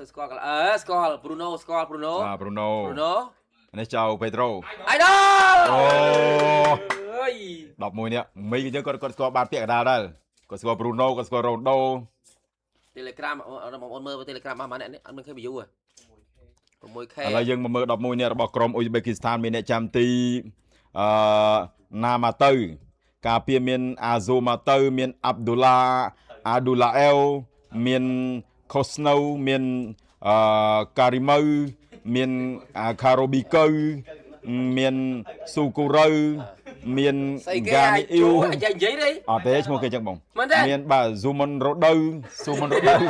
score score Bruno score Bruno Bruno này chào Pedro idol đọc mùi nè mấy cái con score bàn tiệc đào đây con score Bruno con score Ronaldo Telegram ông mơ với Telegram mà nè anh mình khơi bị rồi mùi khe là dân mà mơ đọc mùi nè bỏ Crom Uzbekistan miền nè chăm ti Nam Tư cà phê miền Azomatu miền Abdullah Adulael miền Kosnow miền Karimau miền Karobiko miền Sukurau miền Gani yêu giấy đi ở thế mua cái chân bông miền bà Zumon Rodau Zumon Rodau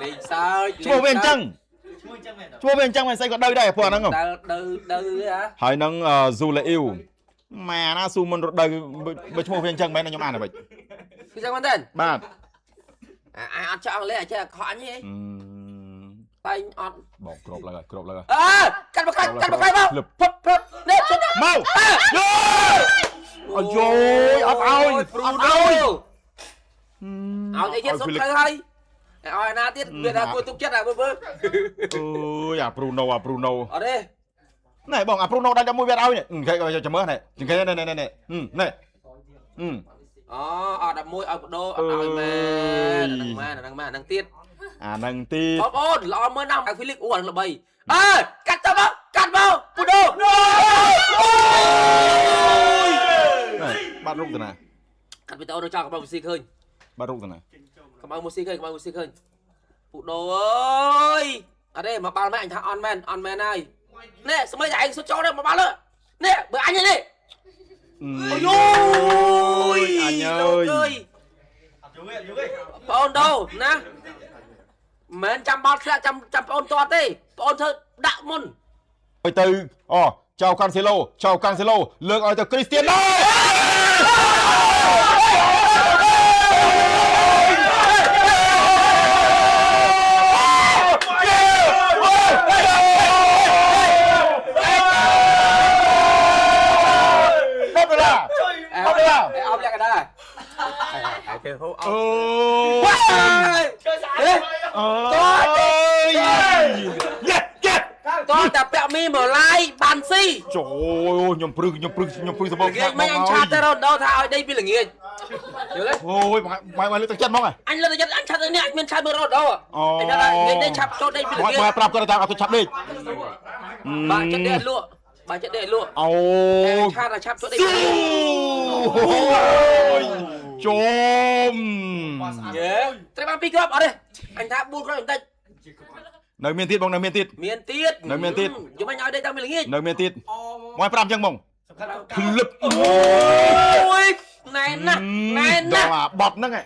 liền sao chua bên chân mày xây còn đây đây phù năng không đư hả hỏi năng du lệ yêu mà na Zumon Rodau bên chua bên chân mấy nó nhóm ăn là vậy cái chân tên ba ai ăn cho ăn lấy chứ khó nhỉ tay ăn bỏ crop lại cắt một cái vào phật nè mau ôi trời ơi áo ấy chết sốt hơi hay ôi na tiết biệt là cô tung chết à bơ ôi Bruno ở đây này bọn Bruno đang cho mua biệt áo nhỉ cái cho mớ này cái này này đập môi ở đô ở đằng mà đằng tiết năng tiết ôn lo mưa năm thằng Philip uổng là bầy cắt vào Bruno bắt rung từ này cắt với tao nó cho các bạn xì khơi bắt rung từ này các bạn xì khơi Bruno ơi ở đây mà bao mấy anh thằng on man này nè sao mấy anh số cho đây mà bao nữa nè bữa anh này ôi anh ơi ôn đâu nè mến trăm bao xe trăm ôn to tê ôn thơ đạo môn ôi từ chào Cancelo lương ơi từ Cristiano tôi tập bẹo mi mở like bàn si trời ơi nhom prưng sao bông mấy anh cha tao đâu thà đây bị là nghiền ôi mày lên chân không à anh lên chân anh cha tới nè anh men cha bơ đâu đâu anh ra đây đây chập cho đây bị là nghiền mày prap cái tao tôi chập đi bà chết để lụa ôi cha là chập chỗ đây chôm trai băng pick up ở đây anh thả buôn rồi anh nơi miền tiết bông nơi miền tiết chúng anh nói đây tao mới là nghiền nơi miền tiết ngoài prap chân bông lực ôi này nè bọt nâng này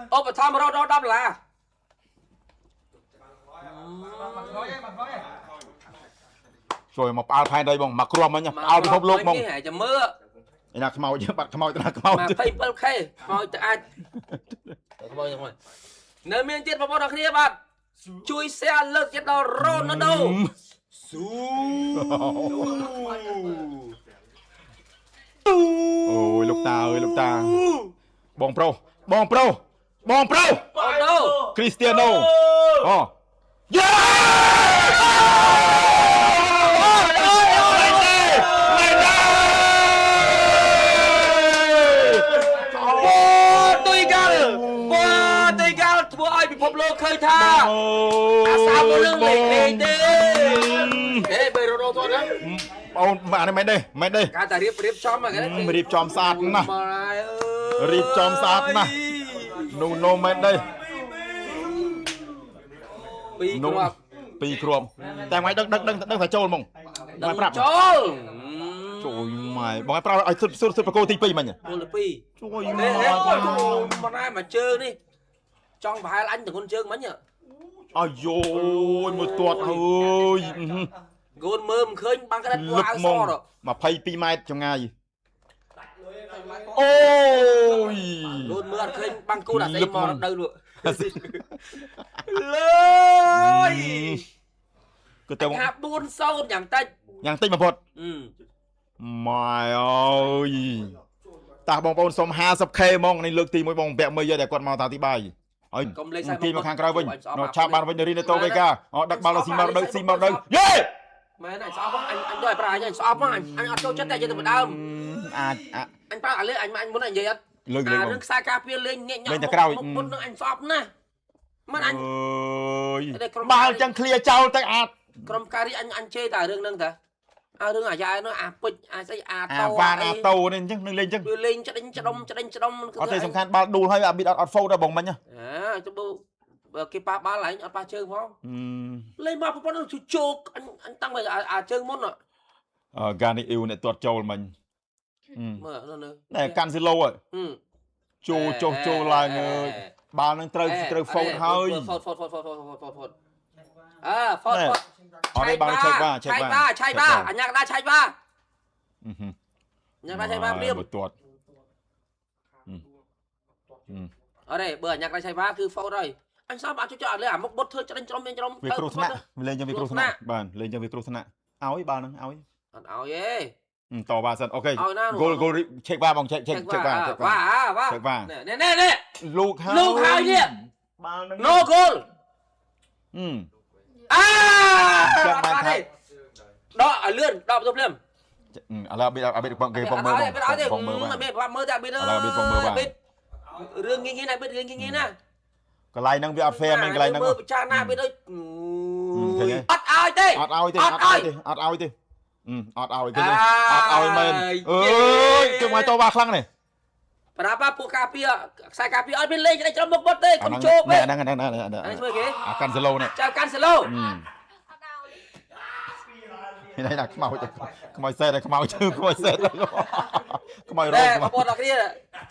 ô bà tham đâu đâm là rồi mà ao thay đây bông mặc crom ấy nhá ao đi hộp lốp bông cái chấm mưa này là màu chứ bạn màu mà phải bơ khe màu từ ai rồi nơi miền tiết vào đó kia bạn chui xe lợn chết đó rôn nó đâu ôi lúc ta bong pro Cristiano tôi gal thua ai bị phop lô khơi tha sao có lương lên đi thế bây giờ thôi đó bạn này mày đây cái ta riệp chom mà cái riệp chom sát nè riệp chom sát nè Nuno mày đây pi cromแต่mày đừng phải trôn mông mày prap trôn trời mày bọn prap ai sút cô tí pi mày nhỉ pi trời bọn ai mà chơi đi trong bài anh từ con chơi mấy nhỉ ôi dồi một tuột ơi gôn mơm khơi bằng cái đất của áo so rồi mà pay pi mai trong ngày ôi gôn mưa khơi bằng cô đã thấy mò đâu được lơi anh hạp buôn sâu nhàng tinh mà phật mày ơi តាបងប្អូនសុំ 50k ហ្មងនេះលើកទី1បងពាក់មើលយកតែគាត់មកតាទីបាយហើយក ុំលេងសើ ទីមកខាងក្រៅវិញឆាបបានវិញរីណេតូវេកាដឹកបាល់ដល់ស៊ីមកដល់ស៊ីមកដល់យេ មែនអញស្អប់អញដូចប្រាអញស្អប់អញអត់ចូលចិត្តតែយកទៅម្ដង អាច អញប្រើអាលើអញមុនអញនិយាយអត់ លើក អារឿងខ្សែការពារលេងញាក់ញ៉ាំមុននឹងអញស្អប់ណាស់មិនអញ បាល់ចឹងឃ្លាចោលទៅអាច ក្រុមការរីអញជេរតែរឿងហ្នឹងតារឿងអាយ៉ានោះអាពេជ្រអាស្អីអាតោ វ៉ានអាតូនេះអញ្ចឹងនឹងលេងអញ្ចឹង វាលេងច្ដេញច្ដុំអត់ទេសំខាន់បាល់ដួលហើយអាប៊ីតអត់ហ្វូដល់បងមិញណា ទៅបើគេប៉ះបាល់ឡើងអត់ប៉ះជើងផងលេងមកប្រពន្ធជោកអញតាំងមកអាជើងមុនហ្គានីអ៊ីវអ្នកទាត់ចូលមិញ មើលណែកាន់ស៊ីឡូចូលឡើងបាល់នឹងត្រូវហ្វូតហើយហ្វូតហ្វូតអត់ទេបាល់ឆែកបាអញ្ញាកដាឆែកបាញ៉ាំដាឆែកបាព្រាមបើទាត់អត់ទេបើអញ្ញាកដាឆែកបាគឺហ្វូតហើយអញស្អប់អត់ជួយអាលើអាមុខបុតធ្វើច្ដេញច្រំវាគ្រោះថ្នាក់លេងយ៉ាងវាគ្រោះថ្នាក់បាទលេងយ៉ាងវាគ្រោះថ្នាក់ឲ្យបាល់នឹងឲ្យអត់ឲ្យទេតបាសិនអូខេគោលឆែកបាបងឆែកបាណែលោកហើយនេះបាល់នឹង no goal ចាំបានថាដកឲ្យលឿនដកទៅភ្លាមឥឡូវអាប៊ីតបងគេបងមើលបងមើលបាទមើលតែអាប៊ីតរឿងងាយណាប៊ីតរឿងងាយណាកន្លែងហ្នឹងវាអត់ fair មែនកន្លែងហ្នឹងមើលពិចារណាប៊ីតដូចអត់ឲ្យទេអត់ឲ្យទេឃើញអត់ឲ្យមែនអើយជុំឲ្យតបាខ្លាំងនេះប្រាប់ពួកការពារខ្សែការពារអត់មានលេងច្រមុខបុតទេកុំជោគទេហ្នឹងអានេះធ្វើគេអាកាន់សាឡូនេះចៅកាន់សាឡូនេះណាខ្មៅសេតខ្មៅជើងខ្មៅសេតខ្មៅរងបងប្អូនអរគ្នា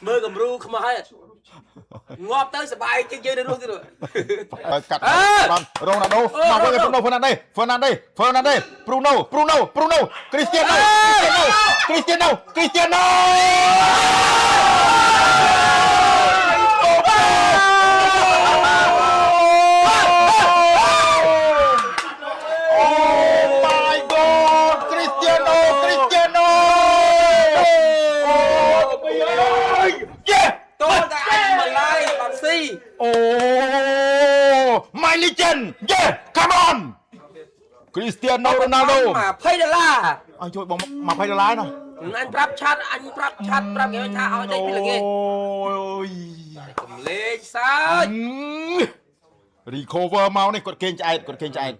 មើលគំរូខ្មៅហើយងាប់ទៅសបាយជាងយើងនៅរស់ទៀតកាត់បានរងណាដូមកវិញហ្វឺណាន់ដេប្រូណូគ្រីស្ទៀណូMy legend yeah come on Cristiano Ronaldo $20អញជួយបង$20ណាអញប្រាប់ឆាត់ប្រាប់គេថាឲ្យដេកពីល្ងាចអូយកុំលេងសើច recover មកនេះគាត់គេងឆ្អែត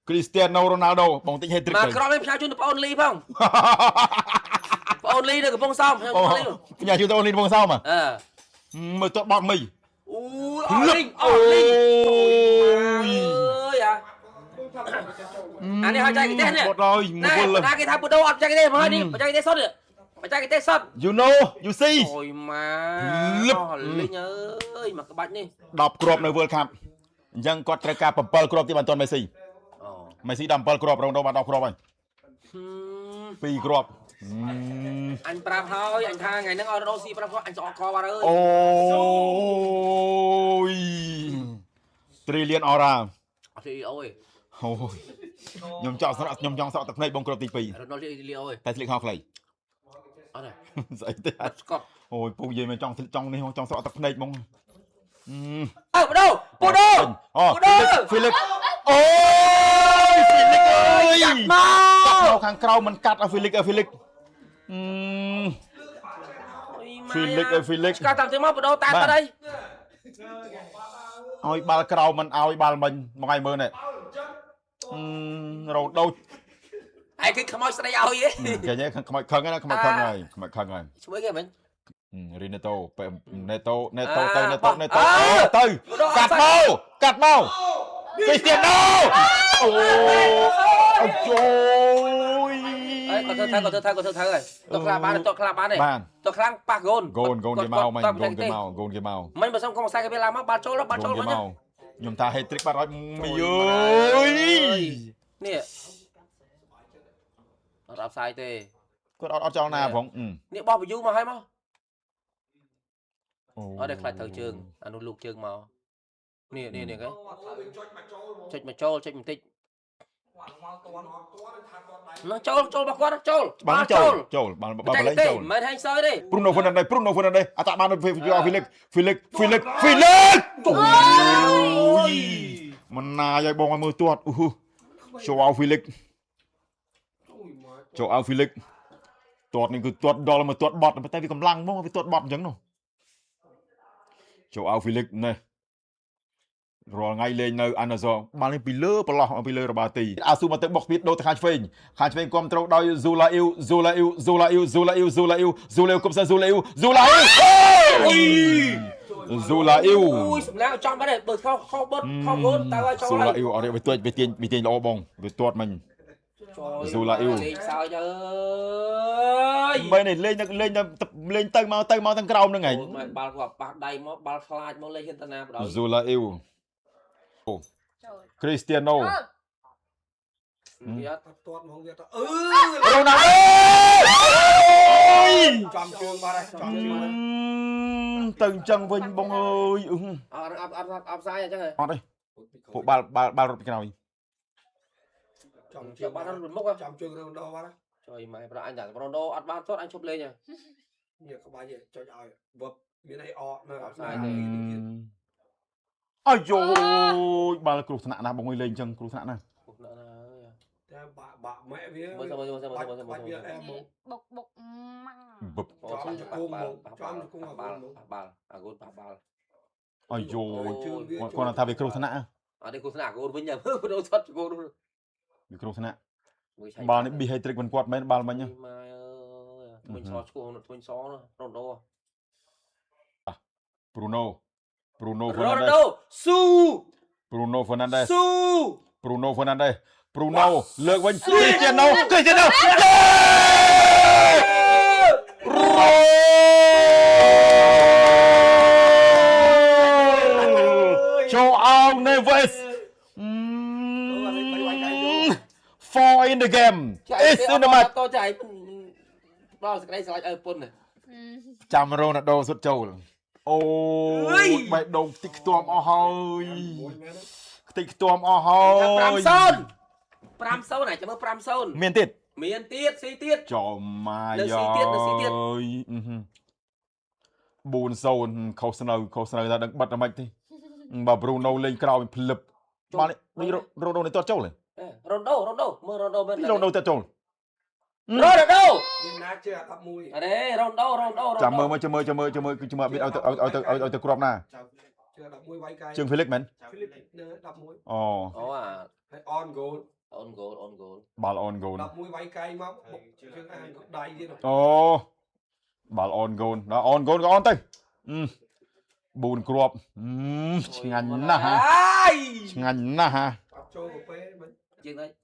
Cristiano Ronaldo បងតិច hat trick មកក្រោយផ្ញើជូនទៅបងអូនលីផងបងអូនលីនៅកំពង់សោមផ្ញើជូនទៅអូនលីកំពង់សោមមើលទៅបត់មីអូលីងអូយអានេះហើយចែកគេទេនេះបត់ហើយណាគេថាពុដោអត់ចែកគេទេមកហើយនេះបច្ចេកទេសសុទ្ធបច្ចេកទេសសុទ្ធ you know you see អូយម៉ាលីងអើយមកក្បាច់នេះ10គ្រាប់នៅ World Cup អញ្ចឹងគាត់ត្រូវការ7គ្រាប់ទៀតបានទាន់មេស៊ីដល់7គ្រាប់រងដល់បាន10គ្រាប់ហើយ2គ្រាប់អញប្រាប់ហើយអញថាថ្ងៃហ្នឹងអត់រកស៊ីប្រាប់គាត់អញស្អកកបាត់ហើយអូយ Trillion Aura អត់អូយខ្ញុំចង់ស្រក់ទឹកភ្នែកបងគ្រាប់ទី2រដូវលីអូយតែស្លៀកខោខ្លីអត់ទេស្អីទេស្កប់អូយពូនិយាយមកចង់នេះចង់ស្រក់ទឹកភ្នែកហ្មងពុដោFelix អូយ Felix អើយកាត់មកខាងក្រៅមិនកាត់ឲ្យ Felix Felix កាត់តាមទៅមកពុដោតាមបាត់ហើយឲ្យបាល់ក្រៅមិនឲ្យបាល់មិញមកឲ្យមើលនេះរោដូចឯងគេខ្មោចស្ដីឲ្យគេញ៉ែខ្មោចខឹងណាខ្មោចខឹងហើយឈ្មោះគេមិញរីណេតូណេតូទៅកាត់មកគ្រីស្ទៀណូអូយអើគាត់ធ្វើថើហើយតខ្លាំងបានទេតខ្លាំងប៉ះកូនគេមកមិញកូនគេមកមិញបើសុំកុំខ្សែគេវាឡើងមកបាល់ចូលមិញខ្ញុំថា hat trick បាត់ហើយមីអើយនេះអត់ផ្សាយទេគាត់អត់ចង់ណាផងនេះបោះ view មកហើយមកអត់តែខ្លាចត្រូវជើងអានោះលោកជើងមកនេះគេចុចមកចូលចុចបន្តិច nó trâu bạc quát trâu Bắn châu bàn lên châu mày hay sơi đi Bruno Fernandes à tạ bàn Felix mình na vậy bong mưa tuột châu Âu Felix tuột này cứ tuột đó là mà tuột bọt mà tay vì cầm lăng mà tuột bọt chẳng đâu châu Âu Felix này rồi ngay lên nơi anh rồi ban lên pillar là 3 tỷ Asu mà tới bọc biết đâu tới khai phên com trâu đôi Zula cũng sẽ Zula ui nào trong cái này bớt không bớt tao ơi cho Zula yêu ở đây với tiền lo bông với tuột mình Zula yêu sao ơi bên này lên tầng mau tầng cao nữa ngày bao gọt bao đầy bao khai bao lên hiện tại nào đó Zula yêu Cristiano Ronaldo từng chân vinh bông ơi áp sai chứ hả đây bộ ba rốt cái nào trời ba nó mốc á trời mày anh chẳng Ronaldo ăn ba tốt anh chụp lên nha nhiều các bạn vậy cho trời vấp miếng này o nó áp sai này ôi dồi ba cục thằng nào bông ơi lên chân cục thằng nào bà mẹ với em bộc măng bụp ôi dồi con là thằng về cục thằng nào ở đây cục thằng nào cô với nhà đâu xuất cô đâu về cục thằng nào ba này bị hay trick quần quạt mấy ba mấy nhá mình xóa cô nó mình xóa nó Ronaldo Bruno Ronaldo Bruno Fernandes lượt bên Cristiano châu Âu Neves 4 in the game it's in the match tôi chạy bao cái này sẽ lại pun này chăm Ronaldo xuất châu ôi bài đầu tích tuom hơi tích tuom hơi Pram sâu này cho mơ Pram sâu miền tiết xí tiết cho mà xí tiết ơi buồn sâu khâu snow ra đứng bật ra mạnh thì bà Bruno lên cao mình lập ba này Ronaldo này toát châu này Ronaldo mơ Ronaldo bên Ronaldo toát châu Ronaldo đi ná chưa tập mùi ở đây Ronaldo chả mơ biết ở từ crop na chưa đập mùi bay cay Trương Felix men đập mùi ồ à on goal ball on goal đập mùi bay cay mà chương an đầy gì rồi ball on goal đó on goal on tay buồn crop ngành na ha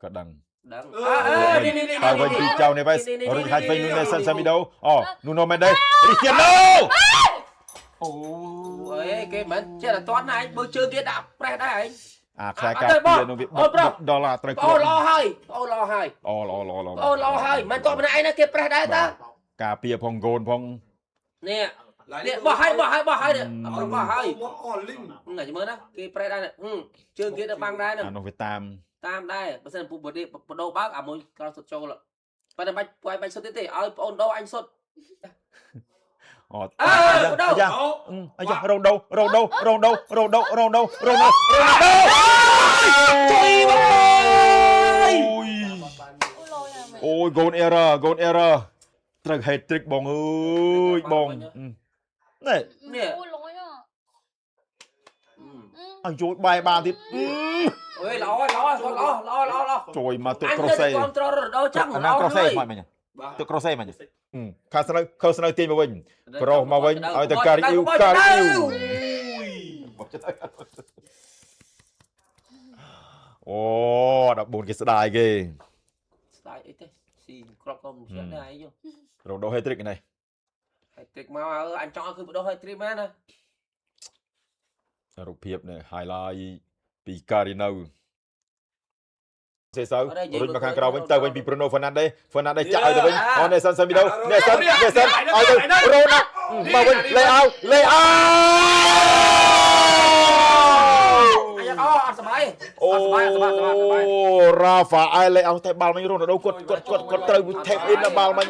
Kadang. Hai bên chào Neves, rồi hai bên Nunes Casemiro, Nuno Mendes, Cristiano. Ôi cái mình chết là toán này, bữa trưa kia đạp ra đây. Khai cả tiền nó việc đô la trời. Lo hơi, mình có bên này nó kia ra đây ta. Cà pia phong gôn phong. Nè, bỏ hai nè, bỏ hai. Này mới đó, kia ra đây nè, trưa kia nó băng đây nè. Nó phải tam đây, bây giờ phụ bật đồ bác à môi cao sốt trâu lận. Bây giờ bạch sốt tí ơi, ôn đâu anh sốt. Ronaldo. Ôi goal error. Trật hết trick bóng ơi, bóng. Này. Anh chối bài bàn thì ôi lo. Trời mà tự crochet. Anh đang crochet mọi mình nhỉ? Tự crochet mà nhỉ? Khâu sân tiền mà mình. Pro mà mình ở từ cari yêu. Ồ, đọc 4 cái slide ghê. Slide ấy thế. Xì crop không chuyện này vô. Rồi đâu hay trick này. Hay trick mà anh cho cứ đâu hay trick mà nè. រូបភាពនេះ highlight ពី Carino សេសៅរុញមកខាងក្រៅវិញទៅវិញពី Bruno Fernandes ចាក់ឲ្យទៅវិញ Nelson Semedo Nelson ឲ្យទៅ Ronaldo មកវិញលេអាវ អត់សម័យ អូរ៉ាហ្វាអែលលេអោតែបាល់មិញរ៉ូណាល់ដូគាត់ត្រូវ tap in ដល់បាល់មិញ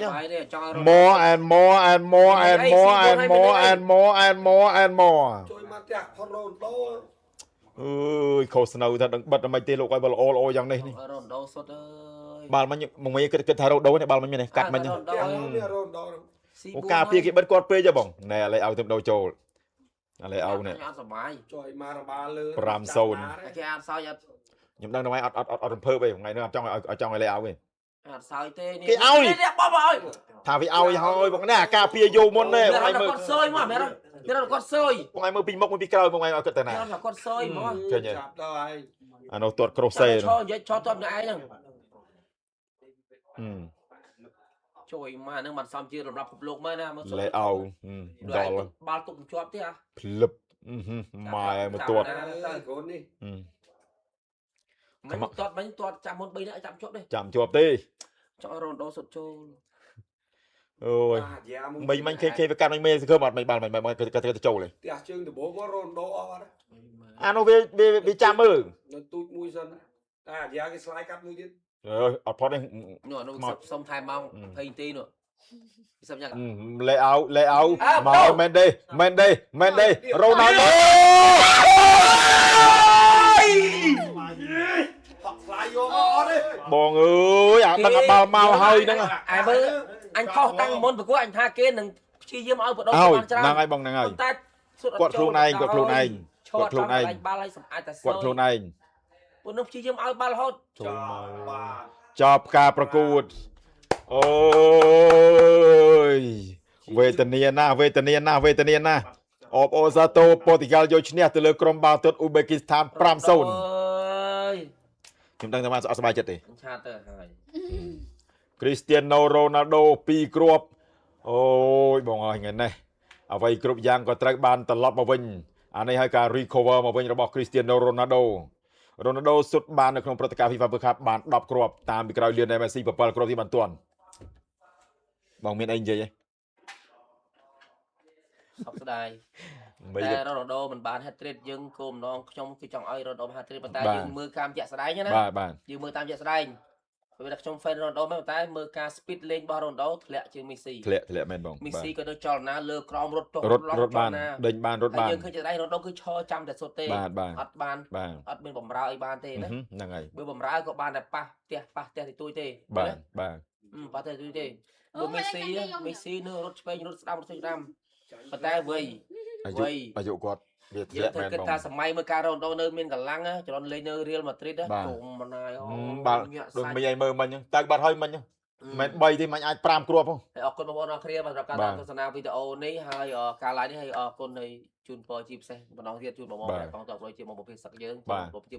more and more and more and more and more and more and more and more ជួយមកផ្ទះផុតរ៉ូណដូ អើយខុសស្នៅថាដឹងបិទតែមិនទេលោកឲ្យបាល់ល្អយ៉ាងនេះ រ៉ូណដូសុតអើយ បាល់មិញមកវិញគិតថារ៉ូដូនេះបាល់មិញនេះកាត់មិញ ផ្ទះនេះរ៉ូណដូ អូការពារគេបិទគាត់ពេកទេបងណែឥឡូវឲ្យទៅដូរចូលឥឡូវឲ្យនេះ អត់សុបាយ ជួយមករបាល់លើ 5-0 គេអត់សោយអត់ ខ្ញុំដឹងតែអត់រំភើបទេថ្ងៃនេះអត់ចង់ឲ្យលេឲ្យទេ អត់សោយទេ គេឲ្យ នេះបបឲ្យ ថាវាឲ្យហើយបងណាការពារយកមុនទេបងឯងមើល គាត់សោយមកមែនទេគាត់សោយ បងឯងមើលពីមុខពីក្រោយបងឯងឲ្យគិតទៅណា គាត់សោយមក ឃើញទេ ចាប់ដល់ហើយ អានោះទាត់ cross ទេ ឈរនិយាយឈរទាត់នឹងឯងហ្នឹងជួយមកហ្នឹងមិនសមជារំរាប់ពិភពលោកមកណាមើល លេឲ្យដល់ បាល់ទុកជាប់ទេអា ភ្លឹបម៉ែមកទាត់ កូននេះ មិនទាត់មិញទាត់ចាំមុន3នាក់ចាំជាប់ទេ ចាំជាប់ទេ ចង់រ៉ូណដូសុតចូល អូយមិញគេវាកាត់មិញមេសង្ឃឹមអត់មិនបាល់មិនគាត់ទៅចូលទេ ផ្ទះជើងដំបូងមករ៉ូណដូអស់អត់ អានោះវាចាំមើល នៅទូចមួយសិនតែអាយ៉ាគេស្លាយកាត់មួយទៀត អត់ផុតទេ នោះសុំថែម៉ោង20នាទីនោះសុំយ៉ាង លេឲ្យមកមែនទេរ៉ូណាល់ដូ ហក់ស្លាយយកមកអត់ទេ បងអើយអាដឹងបាល់មកហើយហ្នឹង ឯមើលអញខុសតាំងមុនប្រកួតអញថាគេនឹងព្យាយាមឲ្យបដោបានច្រើន ហ្នឹងហើយបងហ្នឹងហើយ តែ គាត់ខ្លួនឯង ឈរតាមបាល់ឲ្យសម្អាតតែសោយ គាត់ខ្លួនឯង ពួកនោះព្យាយាមឲ្យបាល់រហូត ចូលបាទ ចប់ការប្រកួតអូយវេទនាណាអបអូសាតូប៉ូទុយហ្គាល់យកឈ្នះទៅលើក្រុមបាល់ទាត់អ៊ូបេគីស្ថាន 5-0 ខ្ញុំដឹងថាបានអត់សប្បាយចិត្តទេ ឆាតទៅហើយ គ្រីស្ទៀណូរ៉ូណាល់ដូ2គ្រាប់អូយបងអើយថ្ងៃនេះអ្វីគ្រប់យ៉ាងក៏ត្រូវបានត្រឡប់មកវិញអានេះហើយការ recover មកវិញរបស់គ្រីស្ទៀណូរ៉ូណាល់ដូសុទ្ធបាននៅក្នុងព្រឹត្តិការណ៍ FIFA World Cup បាន10គ្រាប់តាមពីក្រោយលៀនមេស៊ី7គ្រាប់ទីបានទាន់បងមានអីនិយាយទេ សោកស្ដាយតែរ៉ូណាល់ដូមិនបាន hat-trick យើងគោលបំណងខ្ញុំគឺចង់ឲ្យរ៉ូណាល់ដូ hat-trick ប៉ុន្តែយើងមើលការជាក់ស្ដែងណា បាទ យើងមើលតាមជាក់ស្ដែងពេលដែលខ្ញុំ fan រ៉ូណាល់ដូមែនតែមើលការ speed លេងរបស់រ៉ូណាល់ដូធ្លាក់ជាងមេស៊ី ធ្លាក់មែនបង មេស៊ីក៏ដូចចលនាលើក្រោមរត់ចុះ រត់បានដេញបានរត់បាន យើងឃើញជាក់ស្ដែងរ៉ូណាល់ដូគឺឈរចាំតែសុទ្ធទេ បាទ អត់បានអត់មានបំរើឲ្យបានទេណា ហ្នឹងហើយ បើបំរើក៏បានតែប៉ះផ្ទះទីទួយទេ បាទ ប៉ះតែទួយទេបើមេស៊ីនឹងរត់ឆ្វេងរត់ស្ដាំប៉ុន្តែវ័យ អាយុគាត់វាធ្ យើ លា ង ក់មែន គិត បង ថាសម័យមើលការរ៉ូណាល់ដូនៅមានកម្លាំងចរន្តលេងនៅ Real Madrid គុំមិនហើយអូ បាទដូចមិញឯងមើលមិញតែបាត់ហើយមិញមិន3ទេមិញអាច5គ្រាប់ហ៎ ហើយអរគុណបងប្អូនអរគ្នាសម្រាប់ការតាមទស្សនាវីដេអូនេះហើយការ live នេះហើយអរគុណនៃជូនពរជាពិសេសម្ដងទៀតជូនបងប្អូនដែលកំពុងតបជាមួយមកប្រភេទសឹកយើង